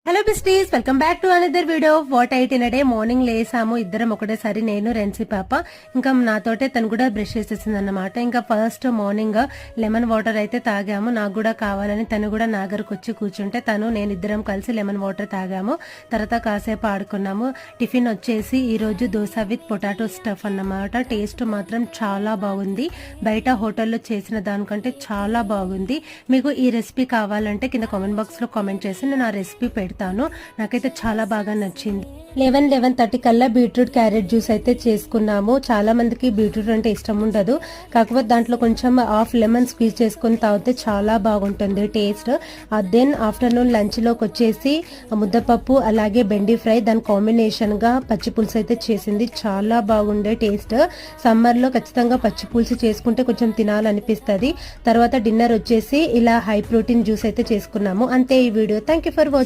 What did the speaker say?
Hello besties, welcome back to another video. What అయిన day morning లేసాము ఇద్దరం ఒకటేసారి, నేను రెన్సీ పాప. ఇంకా నాతోటే తను కూడా బ్రష్ చేసేసింది అన్నమాట. ఇంకా ఫస్ట్ మార్నింగ్ లెమన్ వాటర్ అయితే తాగాము. నాకు కూడా కావాలని తను కూడా నా దగ్గరకు వచ్చి కూర్చుంటే నేను ఇద్దరం కలిసి లెమన్ వాటర్ తాగాము. తర్వాత కాసేపు ఆడుకున్నాము. టిఫిన్ వచ్చేసి ఈ రోజు దోశ విత్ పొటాటో స్టఫ్ అన్నమాట. టేస్ట్ మాత్రం చాలా బాగుంది. బయట హోటల్లో చేసిన దానికంటే చాలా బాగుంది. మీకు ఈ రెసిపీ కావాలంటే కింద కామెంట్ బాక్స్ లో కామెంట్ చేసి నేను ఆ రెసిపీ పెడతాను. నాకైతే చాలా బాగా నచ్చింది. 11:30 కల్లా బీట్రూట్ క్యారెట్ జ్యూస్ అయితే చేసుకున్నాము. చాలా మందికి బీట్రూట్ అంటే ఇష్టం ఉండదు, కాకపోతే దాంట్లో కొంచెం హాఫ్ లెమన్ స్క్వీజ్ చేసుకుని తాగితే చాలా బాగుంటుంది టేస్ట్. దెన్ ఆఫ్టర్నూన్ లంచ్ లోకి వచ్చేసి ముద్దపప్పు అలాగే బెండి ఫ్రై, దాని కాంబినేషన్ గా పచ్చి పులుసు అయితే చేసింది. చాలా బాగుండే టేస్ట్. సమ్మర్ లో ఖచ్చితంగా పచ్చి పులుసు చేసుకుంటే కొంచెం తినాలనిపిస్తుంది. తర్వాత డిన్నర్ వచ్చేసి ఇలా హై ప్రోటీన్ జ్యూస్ అయితే చేసుకున్నాము. అంతే ఈ video. Thank you for watching.